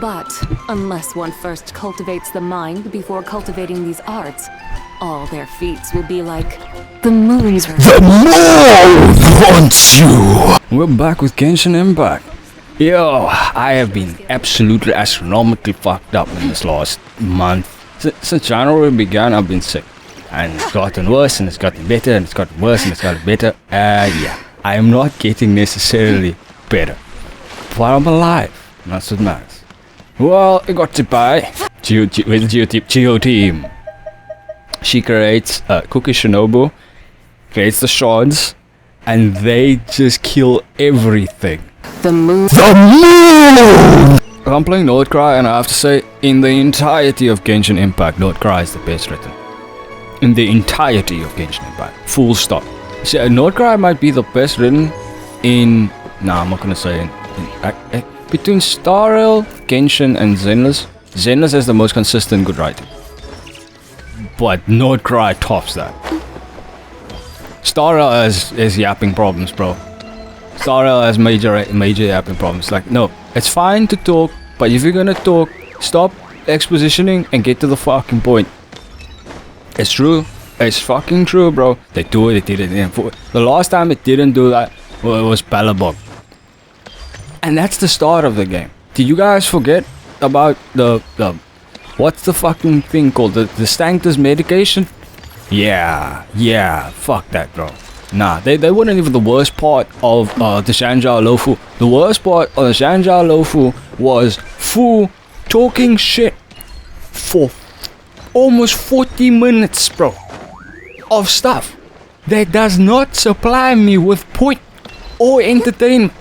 But unless one first cultivates the mind before cultivating these arts, all their feats will be like the moon's... The moon wants you! We're back with Genshin Impact. Yo, I have been absolutely astronomically fucked up in this last month. Since January began, I've been sick. And it's gotten worse, and it's gotten better, and it's gotten worse, and it's gotten better. Yeah, I am not getting necessarily better. But I'm alive. That's what matters. Well, I got to buy Geo Team. She creates Cookie Shinobu, creates the shards, and they just kill everything. The moon. The moon! I'm playing Nordcry, and I have to say, in the entirety of Genshin Impact, Nordcry is the best written. In the entirety of Genshin Impact. Full stop. See, Nordcry might be the best written in... Nah, I'm not gonna say between Star Rail, Genshin, and Zenless. Zenless has the most consistent good writing. But Nordcry tops that. Star Rail has yapping problems, bro. Star Rail has major yapping problems. Like, no, it's fine to talk, but if you're gonna talk, stop expositioning and get to the fucking point. It's true. It's fucking true, bro. They do it, they did it. The last time it didn't do that, well, it was Balabog. And that's the start of the game. Did you guys forget about the what's the fucking thing called? The Stanctus medication? Yeah, fuck that, bro. Nah, they weren't even the worst part of the Shanjiao Lofu. The worst part of the Shanjiao Lofu was Fu talking shit for almost 40 minutes, bro, of stuff that does not supply me with point or entertainment.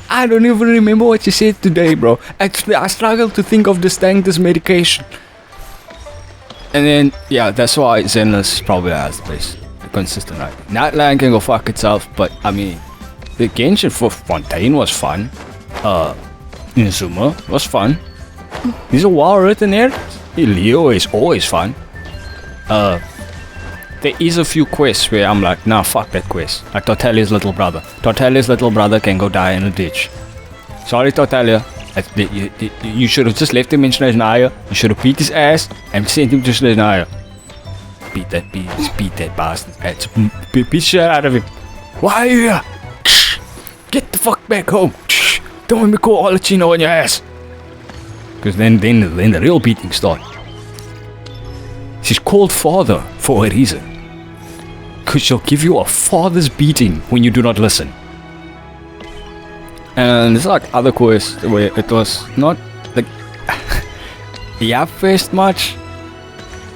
I don't even remember what you said today, bro. Actually, I struggle to think of the Stanctus medication. And then, yeah, that's why Zenless probably has the best consistent writing. Nightland can go fuck itself, but I mean, the Genshin for Fontaine was fun. Inazuma was fun. These are well written here. Leo is always fun. There is a few quests where I'm like, nah, fuck that quest. Like Tortelia's little brother. Tortelia's little brother can go die in a ditch. Sorry, Tortelia. You should have just left him in Snezhnaya. You should have beat his ass and sent him to Snezhnaya. Beat that bastard. Beat the shit out of him. Why are you here? Get the fuck back home. Don't let me call all the Chino on your ass. Because then the real beating starts. She's called father for a reason. Because she'll give you a father's beating when you do not listen. And it's like other quests where it was not like Yapfest much.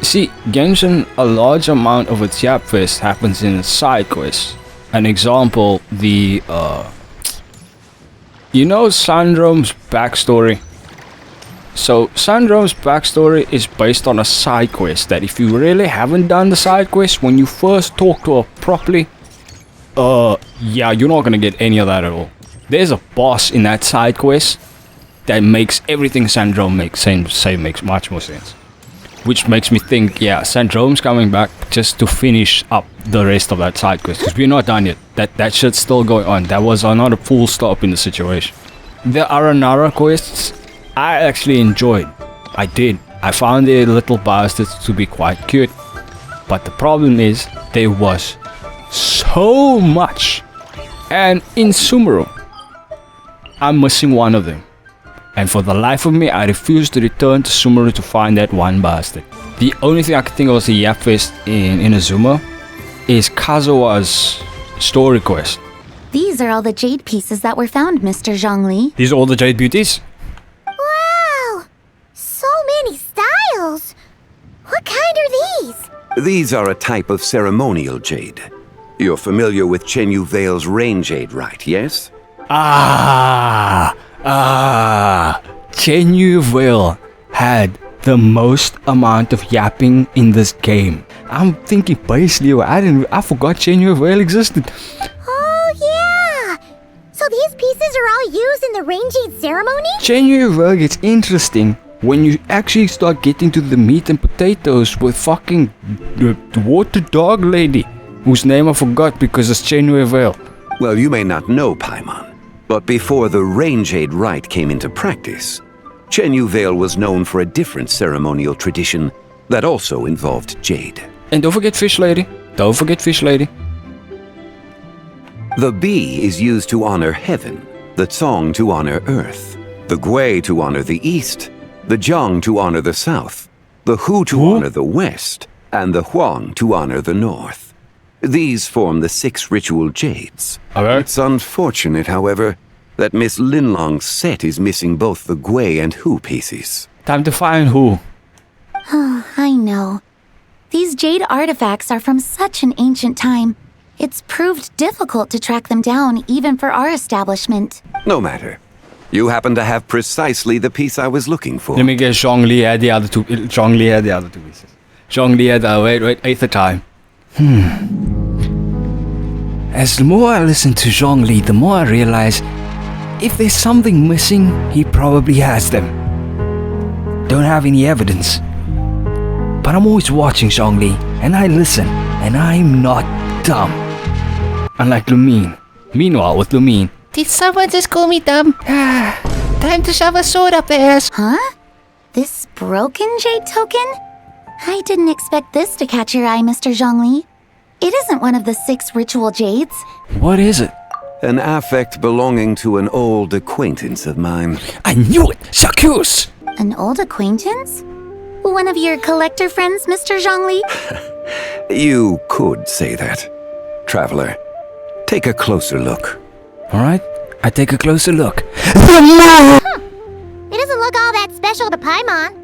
See, Genshin, a large amount of its Yapfest happens in side quests. An example, the you know Sandrome's backstory? So Sandrome's backstory is based on a side quest that if you really haven't done the side quest, when you first talk to her properly, yeah, you're not gonna get any of that at all. There's a boss in that side quest that makes everything Sandrome makes much more sense. Which makes me think, yeah, Sandrome's coming back just to finish up the rest of that side quest. Because we're not done yet. That shit's still going on. That was not a full stop in the situation. The Aranara quests, I actually enjoyed. I did. I found the little bastards to be quite cute. But the problem is, there was so much. And in Sumeru, I'm missing one of them. And for the life of me, I refuse to return to Sumeru to find that one bastard. The only thing I can think of was the Yapfest in Inazuma is Kazua's story quest. These are all the jade pieces that were found, Mr. Zhongli. These are all the jade beauties? Wow! So many styles! What kind are these? These are a type of ceremonial jade. You're familiar with Chenyu Vale's rain jade, right, yes? Chenyu Vale had the most amount of yapping in this game. I'm thinking basically, I forgot Chenyu Vale existed. Oh yeah! So these pieces are all used in the rain jade ceremony? Chenyu Vale gets interesting when you actually start getting to the meat and potatoes with fucking the water dog lady, whose name I forgot because it's Chenyu Vale. Well, you may not know, Paimon, But before the Rain Jade rite came into practice, Chenyu Vale was known for a different ceremonial tradition that also involved jade. And don't forget Fish Lady. Don't forget Fish Lady. The Bi is used to honor heaven, the Tsong to honor earth, the Gui to honor the east, the Jiang to honor the south, the Hu to honor the west, and the Huang to honor the north. These form the 6 ritual jades. Okay. It's unfortunate, however, that Miss Linlong's set is missing both the Gui and Hu pieces. Time to find Hu. I know. These jade artifacts are from such an ancient time. It's proved difficult to track them down, even for our establishment. No matter. You happen to have precisely the piece I was looking for. Let me guess, Zhongli had the other two. Zhongli had the other 2 pieces. Zhongli had wait, 8th time. As the more I listen to Zhongli, the more I realize if there's something missing, he probably has them. Don't have any evidence. But I'm always watching Zhongli, and I listen, and I'm not dumb. Unlike Lumine. Meanwhile, with Lumine, Did someone just call me dumb? Time to shove a sword up their ass. Huh? This broken jade token? I didn't expect this to catch your eye, Mr. Zhongli. It isn't one of the 6 ritual jades. what is it? An affect belonging to an old acquaintance of mine. I knew it! J'accuse! An old acquaintance? One of your collector friends, Mr. Zhongli? You could say that. Traveler, take a closer look. Alright, I take a closer look. It doesn't look all that special to Paimon.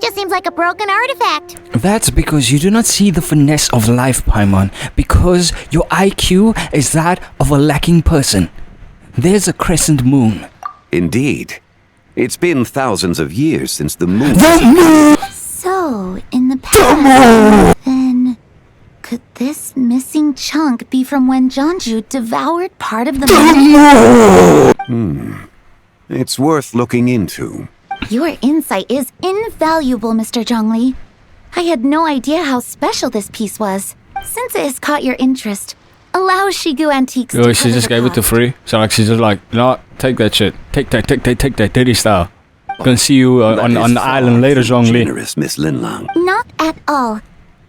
Just seems like a broken artifact. That's because you do not see the finesse of life, Paimon, because your IQ is that of a lacking person. There's a crescent moon. Indeed. It's been thousands of years since the moon. So, in the past, then, could this missing chunk be from when Jeonju devoured part of the moon? It's worth looking into. Your insight is invaluable, Mr. Zhongli. I had no idea how special this piece was. Since it has caught your interest, allow Shigu Antiques to Oh, she cover just the gave it to cost. free. So like she's just like, no, take that shit. Take that Diddy style. Gonna see you on the island later, Zhongli. Generous, Miss Linlang. Not at all.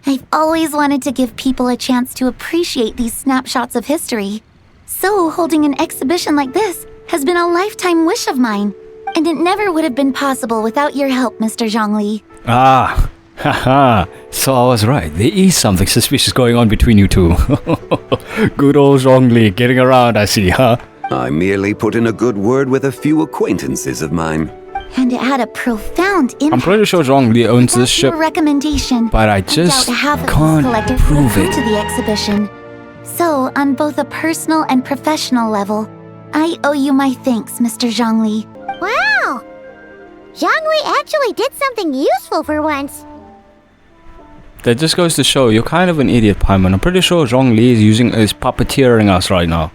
I've always wanted to give people a chance to appreciate these snapshots of history. So, holding an exhibition like this has been a lifetime wish of mine. And it never would have been possible without your help, Mr. Zhongli. Ah, haha. So I was right. There is something suspicious going on between you two. Good old Zhongli getting around, I see, huh? I merely put in a good word with a few acquaintances of mine. And it had a profound impact. I'm pretty sure Zhongli owns this That's ship, your recommendation. but I just doubt half of these can't collectors prove would come it. to the exhibition. So, on both a personal and professional level, I owe you my thanks, Mr. Zhongli. Wow! Zhongli actually did something useful for once. That just goes to show you're kind of an idiot, Paimon. I'm pretty sure Zhongli is puppeteering us right now.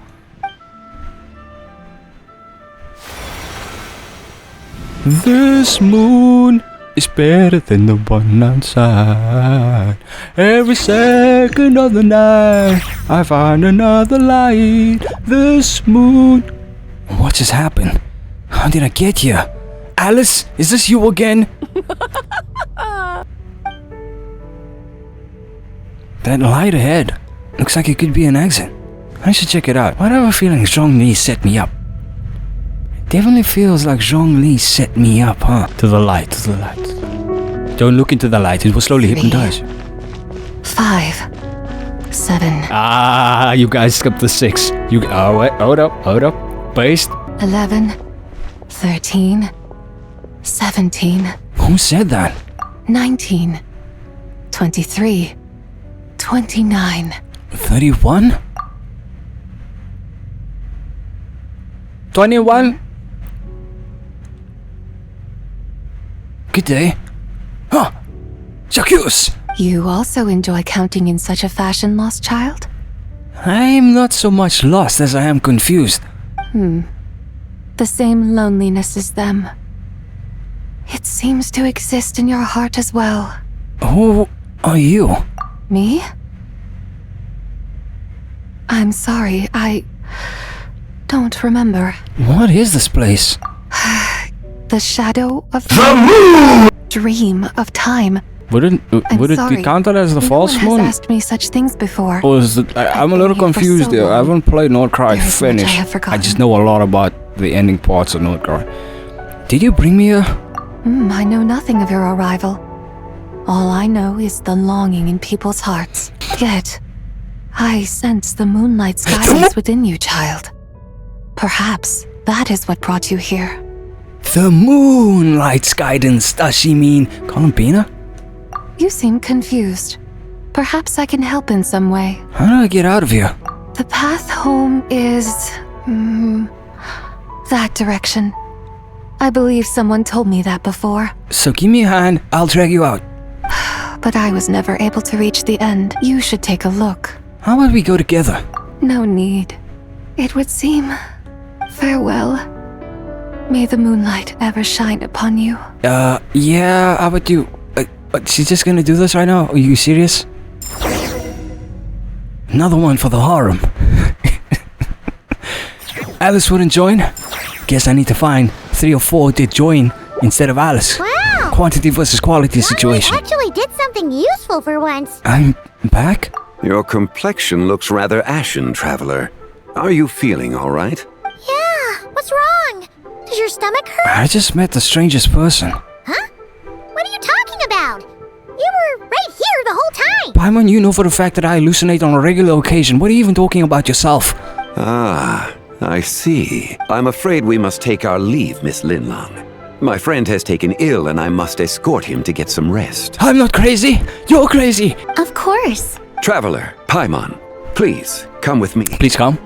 This moon is better than the one outside. Every second of the night, I find another light. This moon. What just happened? How did I get here? Alice, is this you again? That light ahead looks like it could be an exit. I should check it out. Why do I have a feeling Zhongli set me up? It definitely feels like Zhongli set me up, huh? To the light, to the light. Don't look into the light, it will slowly hypnotize you. 5, 7, Ah, you guys skipped the 6. Oh wait, hold up. Paste. 11, 13, 17, Who said that? 19, 23, 29. 31? 21? Good day. Huh. J'accuse! You also enjoy counting in such a fashion, lost child? I'm not so much lost as I am confused. The same loneliness as them. It seems to exist in your heart as well. Who are you? Me? I'm sorry, I don't remember. What is this place? The shadow of the moon! Dream of time. Would it sorry. be counted as the No false one moon? has asked me such things before. Or is it, I'm a little been here for confused so there. I long. haven't played Nordcry There is much I finish. have forgotten. I just know a lot about the ending parts of Nordcry. Did you bring me here? I know nothing of your arrival. All I know is the longing in people's hearts. Yet, I sense the moonlight's guidance within you, child. Perhaps that is what brought you here. The moonlight's guidance, does she mean Columbina? You seem confused. Perhaps I can help in some way. How do I get out of here? The path home is... that direction. I believe someone told me that before, So give me a hand, I'll drag you out. but I was never able to reach the end. You should take a look. How about we go together? No need. It would seem... farewell. May the moonlight ever shine upon you. Yeah, how about you? She's just gonna do this right now? Are you serious? Another one for the harem. Alice wouldn't join? Guess I need to find 3 or 4 did join instead of Alice. Wow! Quantity versus quality situation. I actually did something useful for once. I'm back? Your complexion looks rather ashen, traveler. Are you feeling all right? Yeah, what's wrong? Does your stomach hurt? I just met the strangest person. Huh? What are you talking about? You were right here the whole time. Paimon, you know for a fact that I hallucinate on a regular occasion. What are you even talking about yourself? Ah, I see. I'm afraid we must take our leave, Miss Linlong. My friend has taken ill and I must escort him to get some rest. I'm not crazy. You're crazy. Of course. Traveler, Paimon, please, come with me. Please come.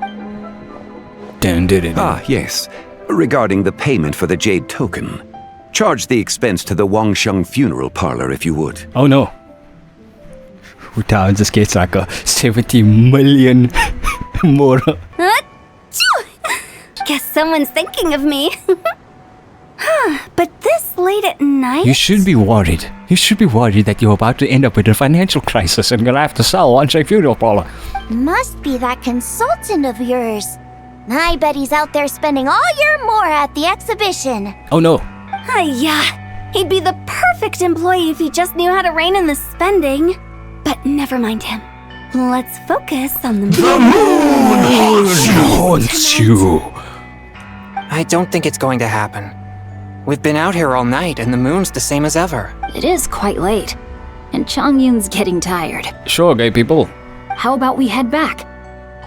Ah, yes. Regarding the payment for the Jade Token. Charge the expense to the Wangsheng Funeral Parlor if you would. Oh no. Town just gets like a 70 million more. Guess someone's thinking of me. But this late at night? You should be worried. You should be worried that you're about to end up with a financial crisis and gonna have to sell Wangsheng Funeral Parlor. Must be that consultant of yours. I bet he's out there spending all your more at the exhibition. Oh no. Yeah. He'd be the perfect employee if he just knew how to rein in the spending. But never mind him. Let's focus on the Haunts you. I don't think it's going to happen. We've been out here all night and the moon's the same as ever. It is quite late, and Chongyun's getting tired. Sure, gay people. How about we head back?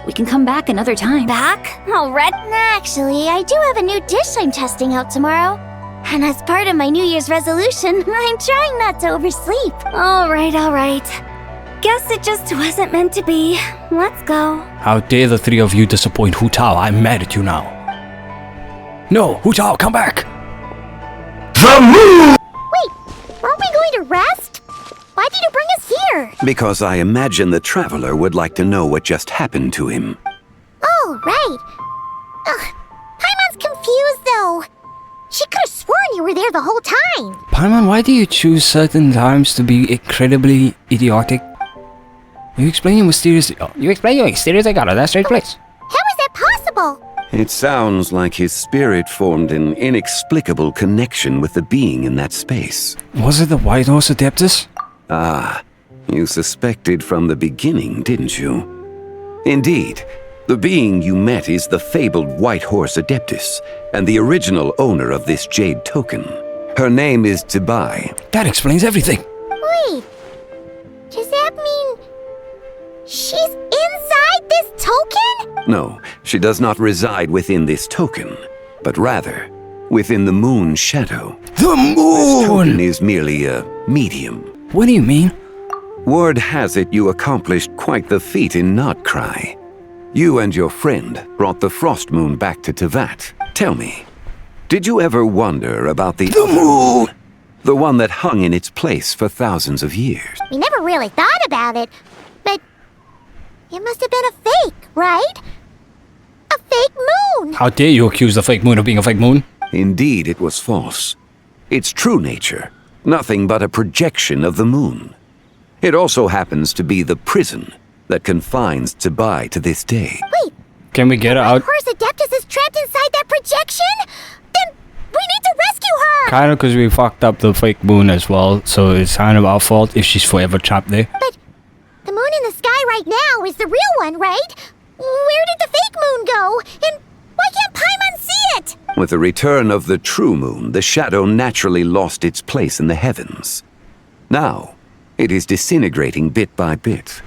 We can come back another time. back already. Actually, I do have a new dish I'm testing out tomorrow. And as part of my New Year's resolution, I'm trying not to oversleep. All right. Guess it just wasn't meant to be. Let's go. How dare the 3 of you disappoint Hu Tao? I'm mad at you now. No, Hu Tao, come back! Wait, weren't we going to rest? Why did you bring us here? Because I imagine the traveler would like to know what just happened to him. Oh, right. Ugh, Paimon's confused though. She could have sworn you were there the whole time. Paimon, why do you choose certain times to be incredibly idiotic? You explain your mysterious... I got it, that's right place. How is that possible? It sounds like his spirit formed an inexplicable connection with the being in that space. Was it the White Horse Adeptus? Ah, you suspected from the beginning, didn't you? Indeed, the being you met is the fabled White Horse Adeptus, and the original owner of this Jade Token. Her name is Zibai. That explains everything. Wait, does that mean she's inside this token? No, she does not reside within this token, but rather within the moon's shadow. The This token moon! is merely a medium. What do you mean? Word has it you accomplished quite the feat in Notcry. You and your friend brought the Frost Moon back to Tevat. Tell me, did you ever wonder about the moon? The one that hung in its place for thousands of years. We never really thought about it, but it must have been a fake, right? A fake moon! How dare you accuse the fake moon of being a fake moon? Indeed, it was false. Its true nature, nothing but a projection of the moon. It also happens to be the prison that confines Zibai to this day. Wait, Can we get her out? Horse Adeptus is trapped inside that projection? Then we need to rescue her! Kind of because we fucked up the fake moon as well, so it's kind of our fault if she's forever trapped there. But the moon in the sky right now is the real one, right? Where did the fake moon go? And why can't Paimon see it? With the return of the true moon, the shadow naturally lost its place in the heavens. Now, it is disintegrating bit by bit.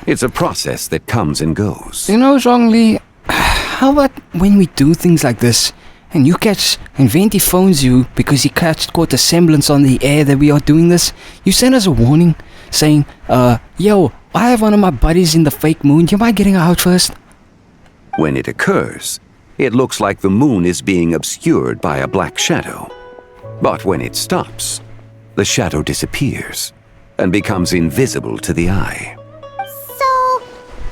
It's a process that comes and goes. You know, Zhongli, how about when we do things like this, and you catch, and Venti phones you because he caught a semblance on the air that we are doing this, you send us a warning saying, yo, I have one of my buddies in the fake moon, you mind getting out first? When it occurs, it looks like the moon is being obscured by a black shadow. But when it stops, the shadow disappears and becomes invisible to the eye. So,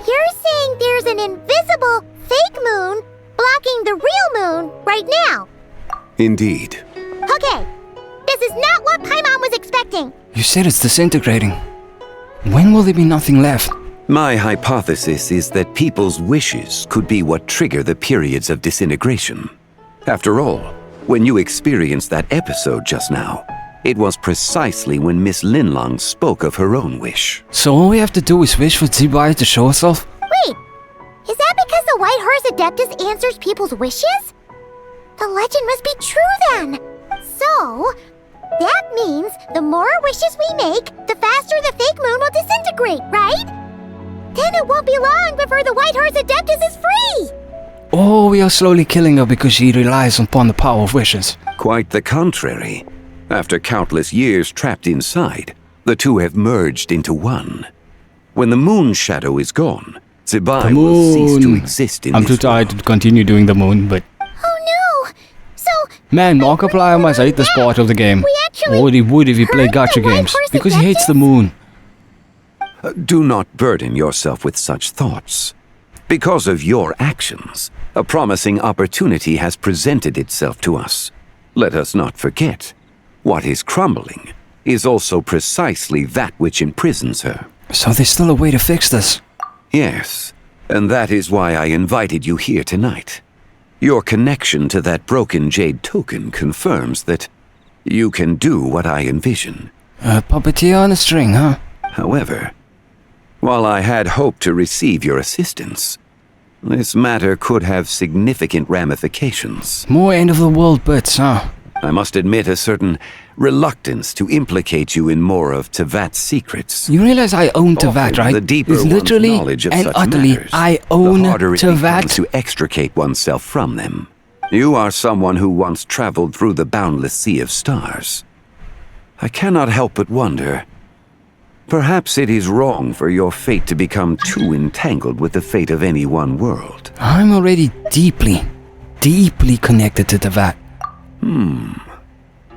you're saying there's an invisible fake moon blocking the real moon right now? Indeed. Okay, this is not what Paimon was expecting. You said it's disintegrating. When will there be nothing left? My hypothesis is that people's wishes could be what trigger the periods of disintegration. After all, when you experienced that episode just now, it was precisely when Miss Linlong spoke of her own wish. So all we have to do is wish for Zibai to show herself? Wait, is that because the White Horse Adeptus answers people's wishes? The legend must be true then. So, that means the more wishes we make, the faster the fake moon will disintegrate, right? Then it won't be long before the White Horse Adeptus is free! Oh, we are slowly killing her because she relies upon the power of wishes. Quite the contrary. After countless years trapped inside, the two have merged into one. When the moon shadow is gone, Zibai will cease to exist in I'm this too tired world. to continue doing the moon, but... Oh no! So... Man, Markiplier must hate this part of the game. We actually Or he would if he played heard gacha the White games. Horse Because he hates Adeptus? the moon. Do not burden yourself with such thoughts. Because of your actions, a promising opportunity has presented itself to us. Let us not forget, what is crumbling is also precisely that which imprisons her. So there's still a way to fix this. Yes, and that is why I invited you here tonight. Your connection to that broken jade token confirms that you can do what I envision. A puppeteer on a string, huh? However, while I had hoped to receive your assistance, this matter could have significant ramifications. More end-of-the-world bits, huh? I must admit a certain reluctance to implicate you in more of Tevat's secrets. You realize I own Tevat, Often, right? The deeper It's one's literally knowledge of and such utterly matters, I own the harder it becomes Tevat. to extricate oneself from them. You are someone who once traveled through the boundless sea of stars. I cannot help but wonder, perhaps it is wrong for your fate to become too entangled with the fate of any one world. I'm already deeply connected to Tevat.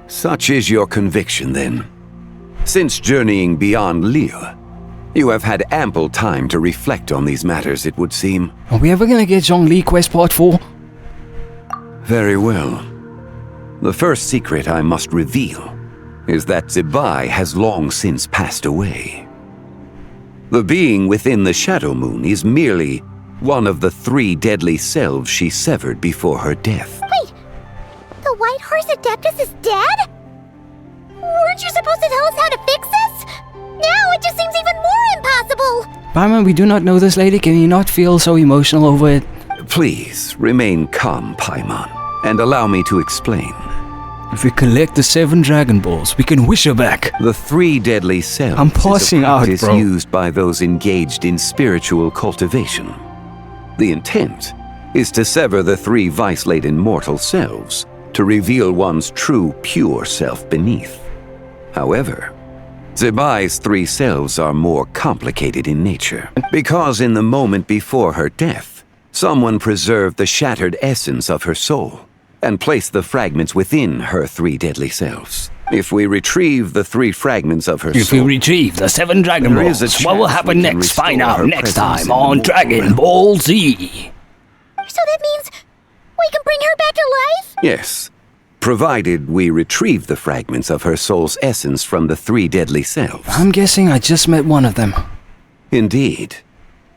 Such is your conviction, then. Since journeying beyond Lille, you have had ample time to reflect on these matters, it would seem. Are we ever gonna get Zhongli Quest Part 4? Very well. The first secret I must reveal is that Zibai has long since passed away. The being within the Shadow Moon is merely one of the 3 deadly selves she severed before her death. Wait, the White Horse Adeptus is dead? Weren't you supposed to tell us how to fix this? Now it just seems even more impossible! Paimon, we do not know this lady. Can you not feel so emotional over it? Please remain calm, Paimon, and allow me to explain. If we collect the 7 Dragon Balls, we can wish her back. The 3 deadly selves I'm passing is a out, practice bro. used by those engaged in spiritual cultivation. The intent is to sever the 3 vice-laden mortal selves to reveal one's true, pure self beneath. However, Zibai's 3 selves are more complicated in nature, because in the moment before her death, someone preserved the shattered essence of her soul and placed the fragments within her 3 deadly selves. If we retrieve the 3 fragments of her If we soul, retrieve the 7 Dragon There is a Balls, what will chance happen we can next? Find restore out her next presence in time the on mortal Dragon realm. Ball Z. So that means we can bring her back to life? yes, provided we retrieve the fragments of her soul's essence from the 3 deadly selves. I'm guessing I just met one of them. Indeed.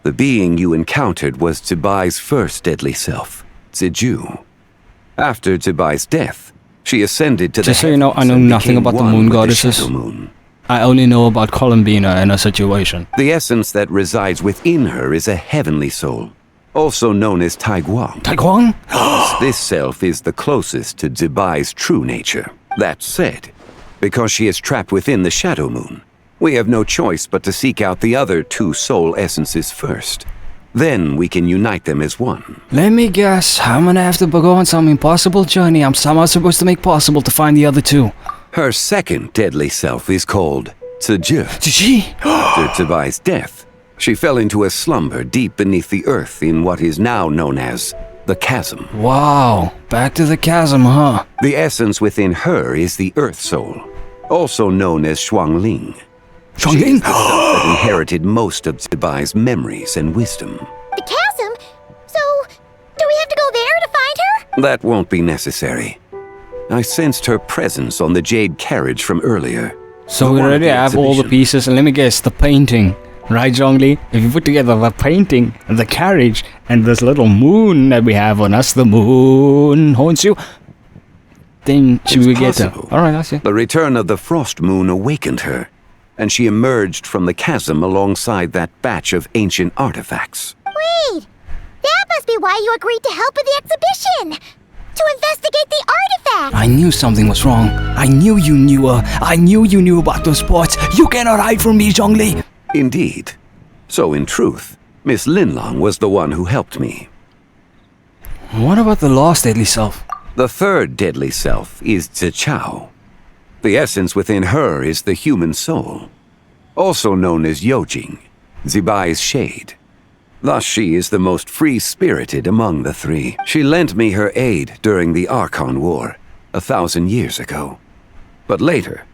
The being you encountered was Zibai's first deadly self, Ziju. After Zibai's death, she ascended to the Just so you know, I know heavens and nothing became about the one moon with goddesses. Shadow Moon. I only know about Columbina and her situation. The essence that resides within her is a heavenly soul, also known as Taiguang. Taekwon? This self is the closest to Zibai's true nature. That said, because she is trapped within the Shadow Moon, we have no choice but to seek out the other two soul essences first. Then we can unite them as one. Let me guess, I'm gonna have to go on some impossible journey I'm somehow supposed to make possible to find the other two. Her second deadly self is called Ziju. Gee. After Zibai's death, she fell into a slumber deep beneath the earth in what is now known as the chasm. Wow, back to the chasm, huh? The essence within her is the Earth Soul, also known as Shuangling. Shuangling? That inherited most of Zibai's memories and wisdom. The chasm? So, do we have to go there to find her? That won't be necessary. I sensed her presence on the jade carriage from earlier. So The we one at already the have all the exhibition. pieces, and let me guess, the painting. Right, Zhongli? If you put together the painting, and the carriage, and this little moon that we have on us, the moon haunts you, then should we get there? possible. Alright, I see. The return of the frost moon awakened her, and she emerged from the chasm alongside that batch of ancient artifacts. Wait! That must be why you agreed to help with the exhibition! To investigate the artifact! I knew something was wrong. I knew you knew her. I knew you knew about those spots. You cannot hide from me, Zhongli. Indeed. So in truth, Miss Linlong was the one who helped me. What about the last deadly self? The third deadly self is Zichao. The essence within her is the human soul, also known as Yojing, Zibai's shade. Thus she is the most free-spirited among the three. She lent me her aid during the Archon War, 1,000 years ago. But later,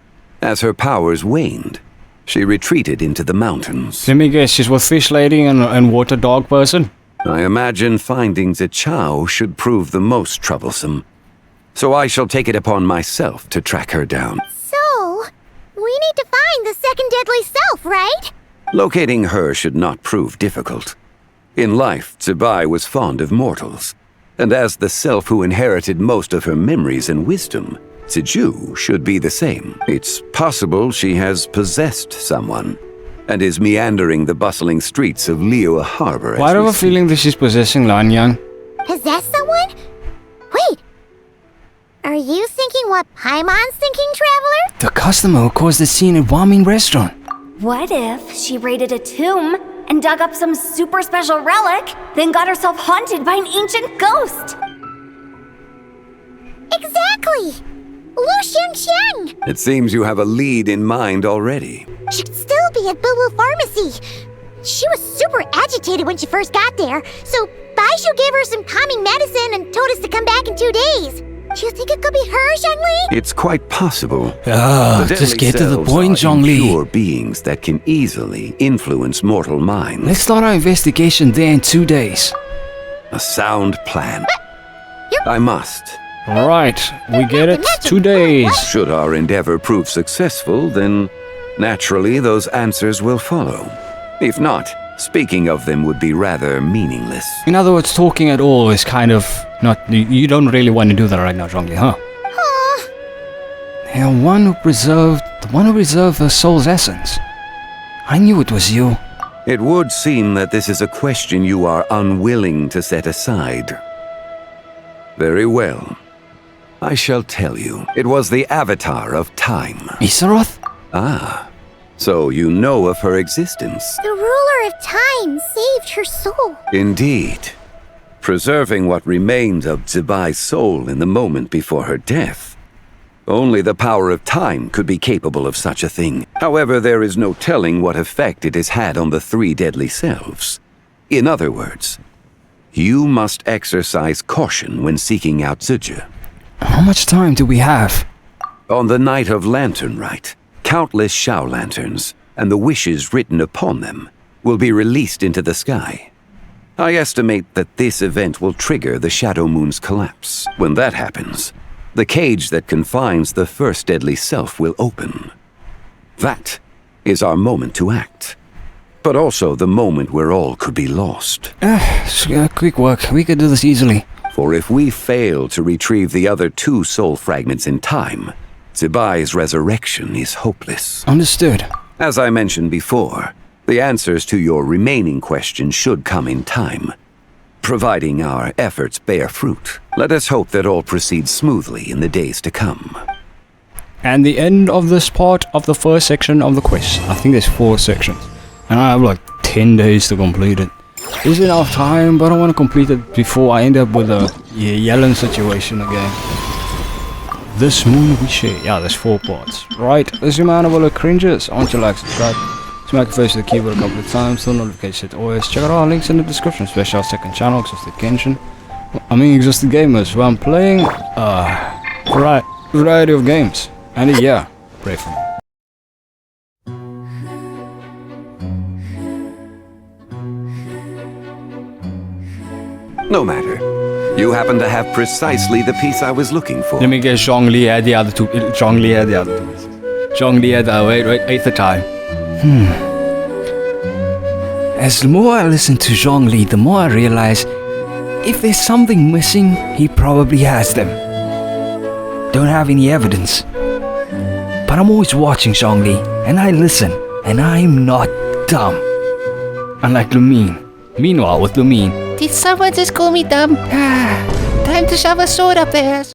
as her powers waned, she retreated into the mountains. Let me guess, she's with Fish Lady and Water Dog person? I imagine finding Zichao should prove the most troublesome. So I shall take it upon myself to track her down. So, we need to find the second deadly self, right? Locating her should not prove difficult. In life, Zibai was fond of mortals, and as the self who inherited most of her memories and wisdom, Ziju should be the same. It's possible she has possessed someone, and is meandering the bustling streets of Liyue Harbor as Why do I we have a speak. feeling that she's possessing Lanyang? Possess someone? Wait! Are you thinking what Paimon's thinking, Traveler? The customer who caused the scene at Waming Restaurant. What if she raided a tomb and dug up some super special relic, then got herself haunted by an ancient ghost? Exactly! Lu Xianqian! It seems you have a lead in mind already. She'd still be at Boo Boo Pharmacy. She was super agitated when she first got there, so Baishu gave her some calming medicine and told us to come back in 2 days. Do you think it could be her, Zhongli? It's quite possible. Ah, The just deadly get to the selves point, are Zhongli. impure beings that can easily influence mortal minds. Let's start our investigation there in 2 days. A sound plan. I must. Alright, we get it. 2 days. Should our endeavor prove successful, then naturally those answers will follow. If not, speaking of them would be rather meaningless. In other words, talking at all is kind of not. You don't really want to do that right now, Zhongli, huh? The one who preserved the soul's essence. I knew it was you. It would seem that this is a question you are unwilling to set aside. Very well. I shall tell you. It was the avatar of time. Isaroth? Ah, so you know of her existence. The ruler of time saved her soul. Indeed. Preserving what remained of Zibai's soul in the moment before her death. Only the power of time could be capable of such a thing. However, there is no telling what effect it has had on the three deadly selves. In other words, you must exercise caution when seeking out Ziju. How much time do we have? On the night of Lantern Rite, countless Shao lanterns, and the wishes written upon them, will be released into the sky. I estimate that this event will trigger the Shadow Moon's collapse. When that happens, the cage that confines the first deadly self will open. That is our moment to act. but also the moment where all could be lost. Quick work. We could do this easily. For if we fail to retrieve the other 2 soul fragments in time, Zibai's resurrection is hopeless. Understood. As I mentioned before, the answers to your remaining questions should come in time, providing our efforts bear fruit. Let us hope that all proceeds smoothly in the days to come. And the end of this part of the first section of the quest. I think there's 4 sections. And I have like 10 days to complete it. Is enough time, but I want to complete it before I end up with a Yellen situation again. This moon we share. Yeah, there's 4 parts. Right, this amount of all the cringes. I want you to like, subscribe, smack the face with the keyboard a couple of times, turn notifications always. Check out our links in the description, especially our second channel, Exhausted Genshin. I mean Exhausted Gamers, where I'm playing variety of games. And yeah, pray for me. No matter. You happen to have precisely the piece I was looking for. Let me guess, Zhongli had the other 2. Zhongli had the other 2 pieces. Zhongli had the... wait, 8th time. As the more I listen to Zhongli, the more I realize if there's something missing, he probably has them. Don't have any evidence. But I'm always watching Zhongli, and I listen, and I'm not dumb. Unlike Lumine. Meanwhile, with Lumine, did someone just call me dumb? Time to shove a sword up there.